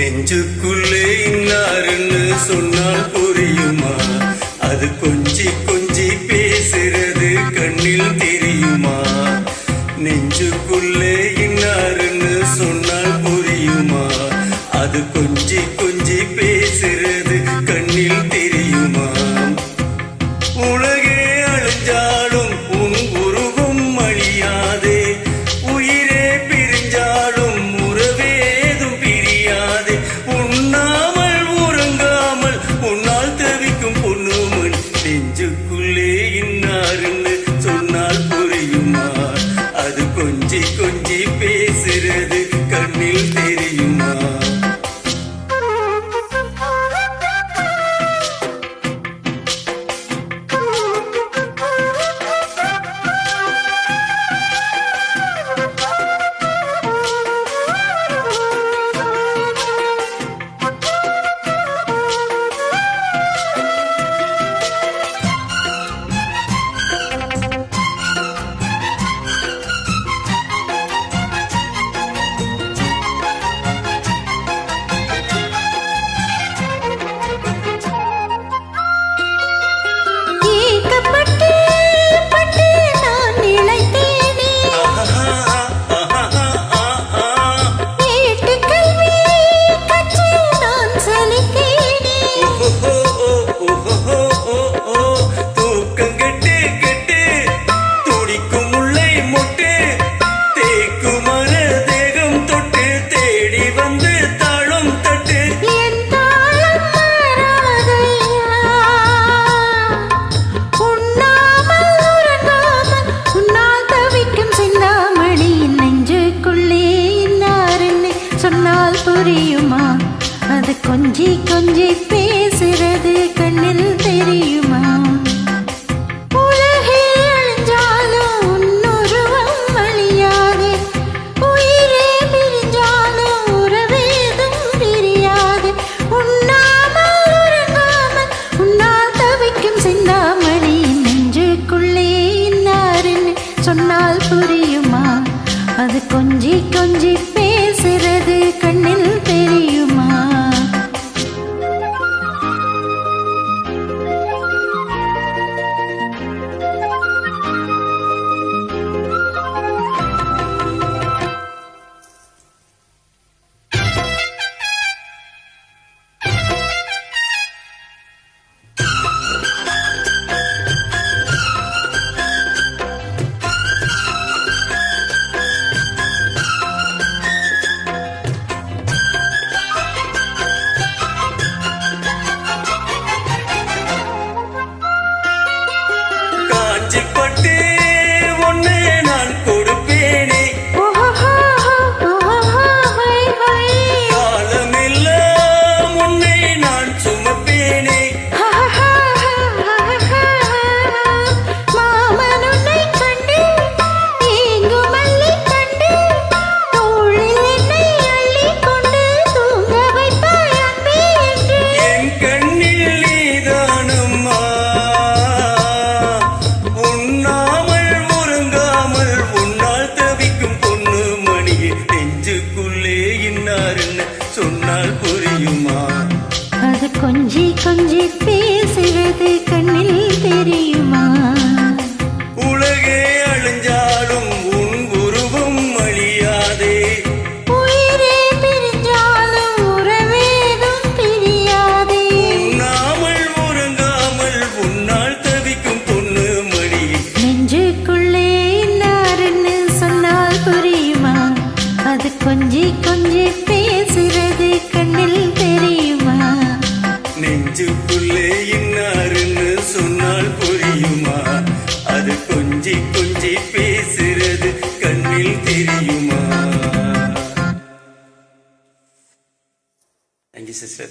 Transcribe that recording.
நெஞ்சுக்குள்ளே இன்னாருன்னு சொன்னால் புரியுமா? அது கொஞ்சி கொஞ்சி பேசுறது கண்ணில் தெரியுமா? நெஞ்சுக்குள்ளே இன்னாருன்னு சொன்னால் புரியுமா? அது கொஞ்சி கொஞ்சி பேசுறது கண்ணில் தெரியுமா? உலகே அழிஞ்சாலும் உன் உருவம் அழியாதே, உயிரே பிரிஞ்சாலும் உறவேதும் பிரியாதே. உண்ணாமல் உறங்காமல் உன்னால் தவிக்கும் பொண்ணுமணி, நெஞ்சுக்குள்ளே இன்னாருன்னு சொன்னால் புரியுமா? அது கொஞ்சி கொஞ்சி பேசுறது கண்ணில் தெரியுமா? புரியுமா? அது கொஞ்சி கொஞ்சி பேசுறது கண்ணில் தெரியுமா? உலகே அழிஞ்சாலும் உன்னுருவம் அழியாதே, உயிரே பிரிஞ்சாலும் உறவேதும் பிரியாதே. உண்ணாமல் உறங்காமல் உன்னால் தவிக்கும் சிந்தாமணி, நெஞ்சுக்குள்ளே இன்னாருன்னு சொன்னால் புரியுமா? அது கொஞ்சி கொஞ்சி பேசுறது கண்ணில் தெரியுமா? பட்டு ஒன்னே நான் கொடுப்பேனே, காலமெல்லாம் உன்னை நான் சுமப்பேனே. மாமனுன்னை கண்டு ஏங்கும் மல்லி கண்டு தோளில் என்னை அள்ளி கொண்டு தூங்க வைப்பாய் அன்பே என்று. என் கண்ணில் நீதானம்மா, உண்ணாமல் உறங்காமல் உன்னால் தவிக்கும் பொண்ணு மணியே, நெஞ்சுக்குள்ளே இன்னாருன்னு சொன்னால் புரியுமா? அது கொஞ்சி கொஞ்சி பேசுறது கண்ணில் தெரியுமா? உலகே அழிஞ்சாலும் உன் உருவம் அழியாதே, உயிரே பிரிஞ்சாலும் உறவேதும் பிரியாதே. உண்ணாமல் உறங்காமல் உன்னால் தவிக்கும் பொண்ணு மணியே, நெஞ்சுக்குள்ளே இன்னாருன்னு சொன்னால் புரியுமா? அது கொஞ்சி கொஞ்சி பேசுறது கண்ணில் தெரியுமா? நெஞ்சுக்குள்ளே இன்னாருன்னு சொன்னால் புரியுமா? அது கொஞ்சி கொஞ்சி பேசுறது கண்ணில் தெரியுமா? Thank you, sister.